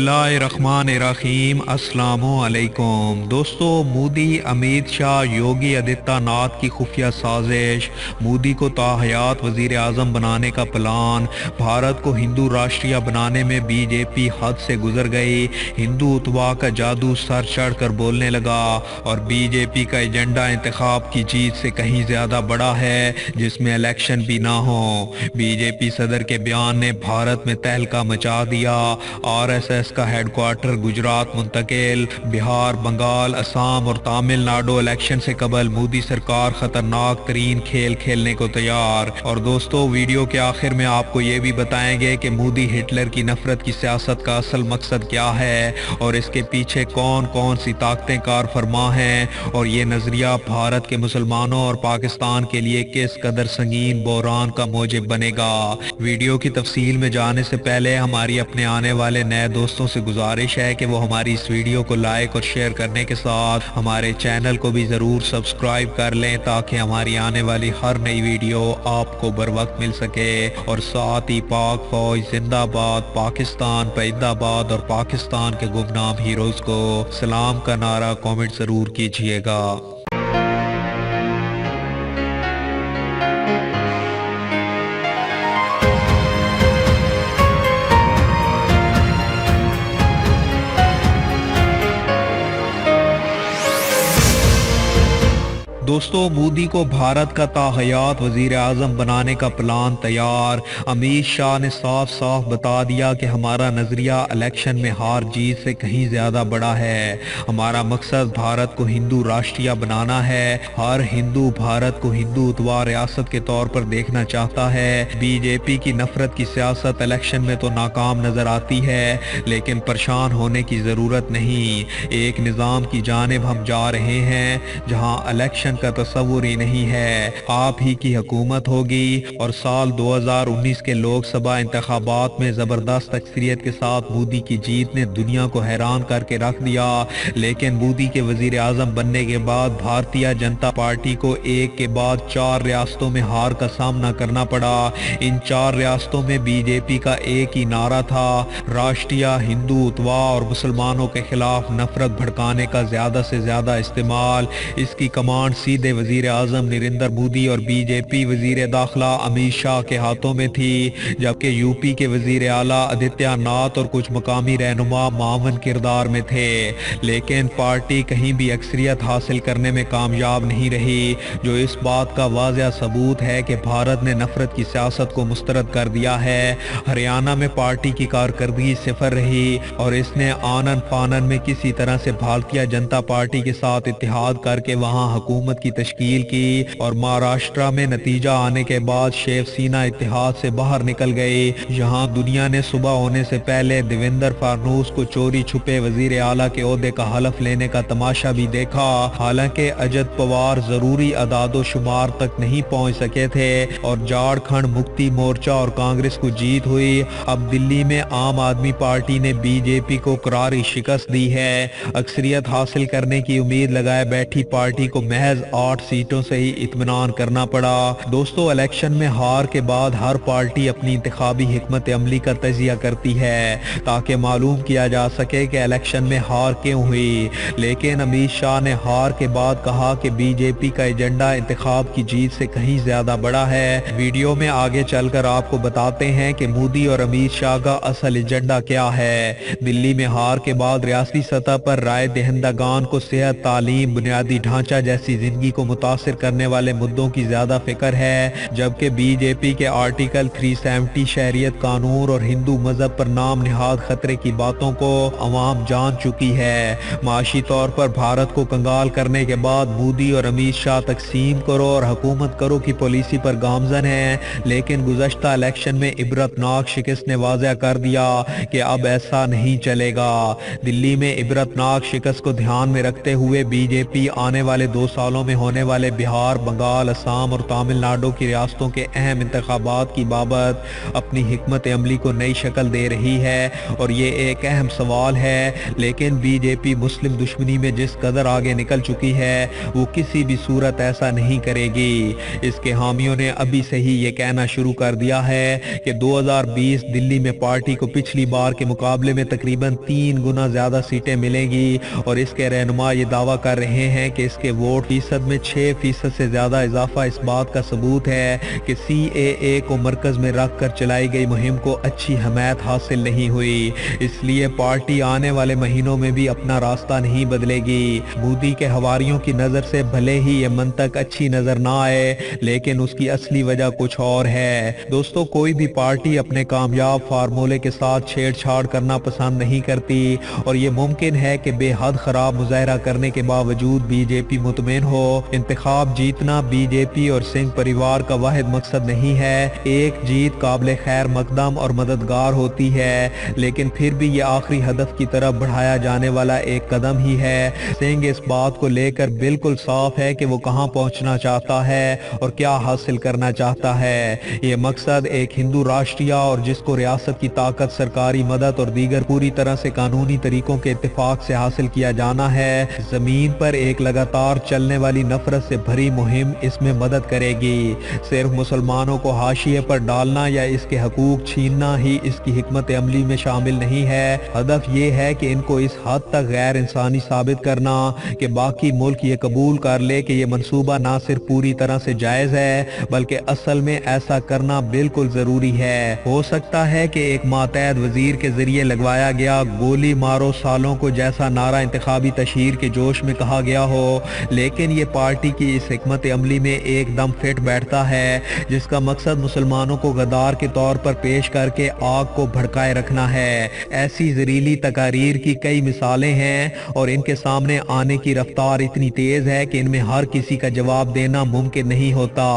बिस्मिल्लाहिर्रहमानिर्रहीम। अस्सलामुअलैकुम दोस्तों, मोदी, अमित शाह, योगी आदित्यनाथ की खुफिया साजिश, मोदी को ताहयात वजीर आज़म बनाने का प्लान, भारत को हिंदू राष्ट्रीय बनाने में बीजेपी हद से गुजर गई, हिंदुत्व का जादू सर चढ़ कर बोलने लगा और बीजेपी का एजेंडा इंतखाब की जीत से कहीं ज़्यादा बड़ा है जिसमें इलेक्शन भी ना हो। बीजेपी सदर के बयान ने भारत में तहलका मचा दिया। आरएसएस का हेडक्वार्टर गुजरात मुंतकिल, बिहार, बंगाल, असम और तमिलनाडु इलेक्शन से कबल मोदी सरकार खतरनाक तरीन खेल खेलने को तैयार। और दोस्तों, वीडियो के आखिर में आपको ये भी बताएंगे कि मोदी हिटलर की नफरत की सियासत का असल मकसद क्या है और इसके पीछे कौन कौन सी ताकतें कार फरमा हैं और ये नजरिया भारत के मुसलमानों और पाकिस्तान के लिए किस कदर संगीन बहरान का मौजिब बनेगा। वीडियो की तफसील में जाने से पहले हमारी अपने आने वाले नए दोस्तों से गुजारिश है कि वो हमारी इस वीडियो को लाइक और शेयर करने के साथ हमारे चैनल को भी ज़रूर सब्सक्राइब कर लें ताकि हमारी आने वाली हर नई वीडियो आपको बर वक्त मिल सके। और साथ ही पाक फौज जिंदाबाद, पाकिस्तान पैदाबाद और पाकिस्तान के गुमनाम हीरोज़ को सलाम का नारा कमेंट ज़रूर कीजिएगा। दोस्तों, मोदी को भारत का ताहयात वजीर आज़म बनाने का प्लान तैयार। अमित शाह ने साफ साफ बता दिया कि हमारा नज़रिया इलेक्शन में हार जीत से कहीं ज़्यादा बड़ा है। हमारा मकसद भारत को हिंदू राष्ट्रीय बनाना है। हर हिंदू भारत को हिंदुत्व रियासत के तौर पर देखना चाहता है। बीजेपी की नफरत की सियासत इलेक्शन में तो नाकाम नज़र आती है, लेकिन परेशान होने की ज़रूरत नहीं। एक निज़ाम की जानिब हम जा रहे हैं जहाँ इलेक्शन का तस्वुर ही नहीं है। आप ही की हुकूमत होगी और साल 2019 के लोकसभा इंतखाबात में जबरदस्त अक्सरियत के साथ मोदी की जीत ने दुनिया को हैरान करके रख दिया। लेकिन मोदी के वजीर आजम बनने के बाद भारतीय जनता पार्टी को एक के बाद 4 रियासतों में हार का सामना करना पड़ा। इन 4 रियासतों में बीजेपी का एक ही नारा था, राष्ट्रीय हिंदुत्व और मुसलमानों के खिलाफ नफरत भड़काने का ज्यादा से ज्यादा इस्तेमाल। इसकी कमांड सीधे वजीर आजम नरेंद्र मोदी और बीजेपी वजीर दाखिला अमित शाह के हाथों में थी, जबकि यूपी के वजीर आला आदित्यनाथ और कुछ मकामी रहनुमा मावन किरदार में थे। लेकिन पार्टी कहीं भी अक्सरियत हासिल करने में कामयाब नहीं रही, जो इस बात का वाज़ेह सबूत है कि भारत ने नफरत की सियासत को मुस्तरद कर दिया है। हरियाणा में पार्टी की कारकर्दगी सिफर रही और इसने आनन फानन में किसी तरह से भारतीय जनता पार्टी के साथ इत्तेहाद करके वहां हुकूमत की तश्कील की और महाराष्ट्र में नतीजा आने के बाद शिवसेना इत्तेहाद से बाहर निकल गई। यहाँ दुनिया ने सुबह होने से पहले देवेंद्र फडणवीस को चोरी छुपे वजीर आला के ओहदे का हलफ लेने का तमाशा भी देखा। हालांकि अजित पवार जरूरी अदादो शुमार तक नहीं पहुँच सके थे और झारखंड मुक्ति मोर्चा और कांग्रेस को जीत हुई। अब दिल्ली में आम आदमी पार्टी ने बीजेपी को करारी शिकस्त दी है। अक्सरियत हासिल करने की उम्मीद लगाए बैठी पार्टी को महज 8 सीटों से ही इत्मीनान करना पड़ा। दोस्तों, इलेक्शन में हार के बाद हर पार्टी अपनी इंतखाबी हिकमत अमली का तजिया करती है ताकि मालूम किया जा सके कि इलेक्शन में हार क्यों हुई। लेकिन अमित शाह ने हार के बाद कहा कि बीजेपी का एजेंडा इंतखाब की जीत से कहीं ज्यादा बड़ा है। वीडियो में आगे चलकर आपको बताते हैं कि मोदी और अमित शाह का असल एजेंडा क्या है। दिल्ली में हार के बाद रियासती सतह पर राय दहिंदगान को सेहत, तालीम, बुनियादी ढांचा जैसी जिंदगी को मुतासिर करने वाले मुद्दों की ज्यादा फिक्र है, जबकि बीजेपी के आर्टिकल 370 शहरियत कानून और हिंदू मजहब पर नाम निहाद खतरे की बातों को अवाम जान चुकी है। माशी तौर पर भारत को कंगाल करने के बाद मोदी और अमित शाह तकसीम करो और हुकूमत करो की पॉलिसी पर गामजन है। लेकिन गुज़श्ता इलेक्शन में इबरतनाक शिकस्त ने वाज़ेह कर दिया कि अब ऐसा नहीं चलेगा। दिल्ली में इबरतनाक शिकस्त को ध्यान में रखते हुए बीजेपी आने वाले 2 सालों में होने वाले बिहार, बंगाल, असम और तमिलनाडु की रियासतों के अहम इंतखाबात की बाबत अपनी हिकमत अमली को नई शक्ल दे रही है और ये एक अहम सवाल है। लेकिन बीजेपी मुस्लिम दुश्मनी में जिस कदर आगे निकल चुकी है वो किसी भी सूरत ऐसा नहीं करेगी। इसके हामियों ने अभी से ही ये कहना शुरू कर दिया है कि 2020 दिल्ली में पार्टी को पिछली बार के मुकाबले में तकरीबन 3 गुना ज्यादा सीटें मिलेंगी और इसके रहनुमा ये दावा कर रहे हैं कि इसके वोट फीसद में 6% से ज्यादा इजाफा इस बात का सबूत है कि CAA को मरकज में रख कर चलाई गई मुहिम को अच्छी हमायत हासिल नहीं हुई। इसलिए पार्टी आने वाले महीनों में भी अपना रास्ता नहीं बदलेगी। मोदी के हवारियों की नजर से भले ही ये मंतक अच्छी नजर ना आए, लेकिन उसकी असली वजह कुछ और है। दोस्तों, कोई भी पार्टी अपने कामयाब फार्मूले के साथ छेड़छाड़ करना पसंद नहीं करती और ये मुमकिन है कि बेहद खराब मुजाहरा करने के बावजूद बीजेपी मुतमिन हो। इंतखाब जीतना बीजेपी और सिंह परिवार का वाहिद मकसद नहीं है। एक जीत काबिल खैर मकदम और मददगार होती है, लेकिन फिर भी ये आखिरी हदफ की तरफ बढ़ाया जाने वाला एक कदम ही है। सिंह इस बात को लेकर बिल्कुल साफ है कि वो कहां पहुंचना चाहता है और क्या हासिल करना चाहता है। ये मकसद एक हिंदू राष्ट्रीय और जिसको रियासत की ताकत, सरकारी मदद और दीगर पूरी तरह से कानूनी तरीकों के इत्तेफाक से हासिल किया जाना है। जमीन पर एक लगातार चलने वाली नफरत से भरी मुहिम इसमें मदद करेगी। सिर्फ मुसलमानों को हाशिए पर डालना या इसके हकूक छीनना ही इसकी हिकमत अमली में शामिल नहीं है। हदफ ये है कि इनको इस हद तक गैर इंसानी साबित करना कि बाकी मुल्क ये कबूल कर ले कि ये मंसूबा ना सिर्फ पूरी तरह से जायज है बल्कि असल में ऐसा करना बिल्कुल जरूरी है। हो सकता है कि एक मातहत वजीर के जरिए लगवाया गया गोली मारो सालों को जैसा नारा इंतखाबी तशहीर के जोश में कहा गया हो, लेकिन ये पार्टी की इस हिकमत अमली में एकदम फिट बैठता है, जिसका मकसद मुसलमानों को गद्दार के तौर पर पेश करके आग को भड़काए रखना है। ऐसी जहरीली तकारीर की कई मिसालें हैं और इनके सामने आने की रफ्तार इतनी तेज है कि इनमें हर किसी का जवाब देना मुमकिन नहीं होता।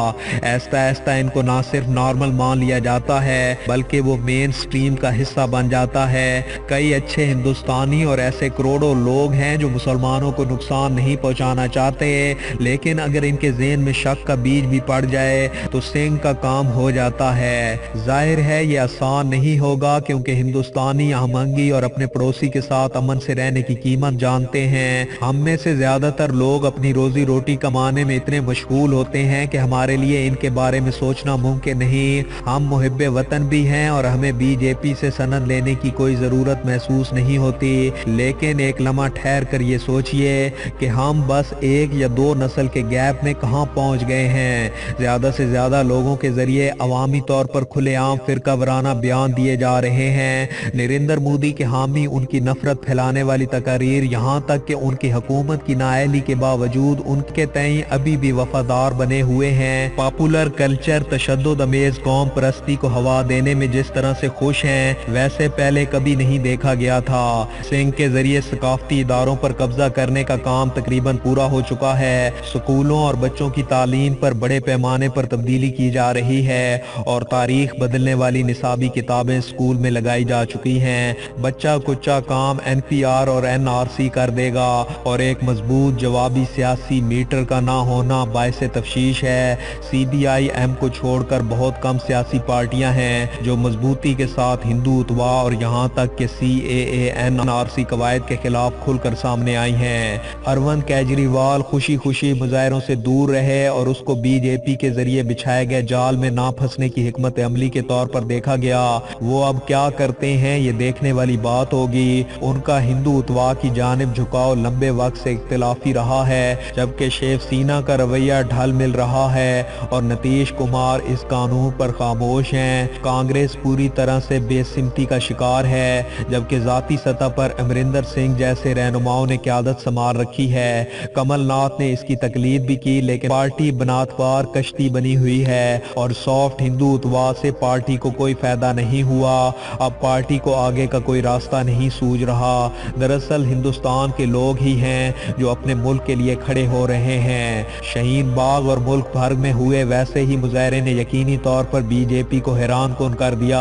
ऐसा ऐसा इनको ना सिर्फ नॉर्मल मान लिया जाता है बल्कि वो मेन स्ट्रीम का हिस्सा बन जाता है। कई अच्छे हिंदुस्तानी और ऐसे करोड़ों लोग हैं जो मुसलमानों को नुकसान नहीं पहुंचाना चाहते, लेकिन अगर इनके ज़हन में शक का बीज भी पड़ जाए तो सिंह का काम हो जाता है। जाहिर है ये आसान नहीं होगा क्योंकि हिंदुस्तानी हमंगी और अपने पड़ोसी के साथ अमन से रहने की कीमत जानते हैं। हम में से ज्यादातर लोग अपनी रोजी रोटी कमाने में इतने मशगूल होते हैं कि हमारे लिए इनके बारे में सोचना मुमकिन नहीं। हम मुहिब्बे वतन भी हैं और हमें बीजेपी से सनद लेने की कोई जरूरत महसूस नहीं होती, लेकिन एक लम्हा ठहर कर ये सोचिए कि हम बस 1 या 2 नस्ल के गैप में कहां पहुंच गए हैं। ज्यादा से ज्यादा लोगों के जरिए अवामी तौर पर खुलेआम फिरका वराना बयान दिए जा रहे हैं। नरेंद्र मोदी के हामी उनकी नफरत फैलाने वाली तकारीर, यहाँ तक कि उनकी हुकूमत की नाअहली के बावजूद उनके तय अभी भी वफादार बने हुए हैं। पॉपुलर कल्चर तशद्दुद अमेज कौम परस्ती को हवा देने में जिस तरह से खुश हैं वैसे पहले कभी नहीं देखा गया था। सिंह के जरिए सकाफती इदारों पर कब्जा करने का काम तकरीबन पूरा हो चुका है। स्कूलों और बच्चों की तालीम पर बड़े पैमाने पर तब्दीली की जा रही है और तारीख बदलने वाली निसाबी किताबें स्कूल में लगाई जा चुकी हैं। बच्चा कुच्चा काम NPR और NRC कर देगा और एक मजबूत जवाबी सियासी मीटर का ना होना बायसे तफ्शीश है। CPIM को छोड़कर बहुत कम सियासी पार्टियां हैं जो मजबूती के साथ हिंदुत्वा और यहाँ तक कि CAA NRC कवायद के खिलाफ खुलकर सामने आई हैं। अरविंद केजरीवाल खुशी खुशी मुजाहरों से दूर रहे और उसको बीजेपी के जरिए बिछाए गए जाल में ना फंसने की हिकमत अमली के तौर पर देखा गया। वो अब क्या करते हैं ये देखने वाली बात होगी। उनका हिंदुत्वा की जानिब झुकाव लंबे वक्त से इख्तिलाफी रहा है, जबकि शिवसेना का रवैया ढल मिल रहा है और नीतीश कुमार इस कानून पर खामोश हैं। कांग्रेस पूरी तरह से बेसिमती का शिकार है, जबकि जाती सतह पर अमरिंदर सिंह जैसे रहनुमाओं ने क़यादत संभाल रखी है। कमलनाथ ने इसकी तकलीद भी की, लेकिन पार्टी बनातवार कश्ती बनी हुई है और सॉफ्ट हिंदुत्वा से पार्टी को कोई फायदा नहीं हुआ। अब पार्टी को आगे का कोई रास्ता नहीं सूझ रहा। दरअसल हिंदुस्तान के लोग ही हैं जो अपने मुल्क के लिए खड़े हो रहे हैं। शाहीन बाग और मुल्क भर में हुए वैसे ही मुजाहरे ने यकीनी तौर पर बीजेपी को हैरान कुन कर दिया।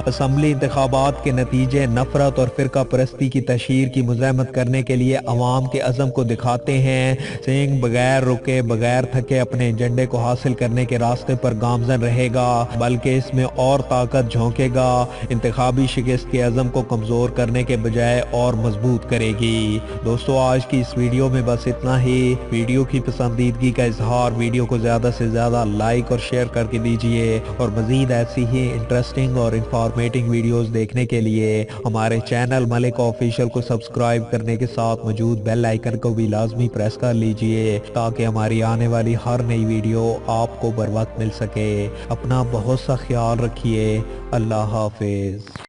असम्बली इंतखाबात के नतीजे नफरत और फिरका परस्ती की तशहीर की मुज़ाहमत करने के लिए अवाम के अज़म को दिखाते हैं। सिंह जंग बगैर रुके बगैर थके अपने एजेंडे को हासिल करने के रास्ते पर गामजन रहेगा, बल्कि इसमें और ताकत झोंकेगा, इंतखाबी शिकस्त के अज़म को कमज़ोर करने के बजाय और मजबूत करेगी। दोस्तों आज की इस वीडियो में बस इतना ही। वीडियो की पसंदीदगी का इजहार, वीडियो को ज़्यादा से ज़्यादा लाइक और शेयर करके दीजिए, और मज़ीद ऐसी ही इंटरेस्टिंग और इंफॉर्मेटिव वीडियोस देखने के लिए हमारे चैनल मलिक ऑफिशियल को सब्सक्राइब करने के साथ मौजूद बेल आइकन को भी लाजमी प्रेस कर लीजिए, ताकि हमारी आने वाली हर नई वीडियो आपको बर वक्त मिल सके। अपना बहुत सा ख्याल रखिए। अल्लाह हाफिज।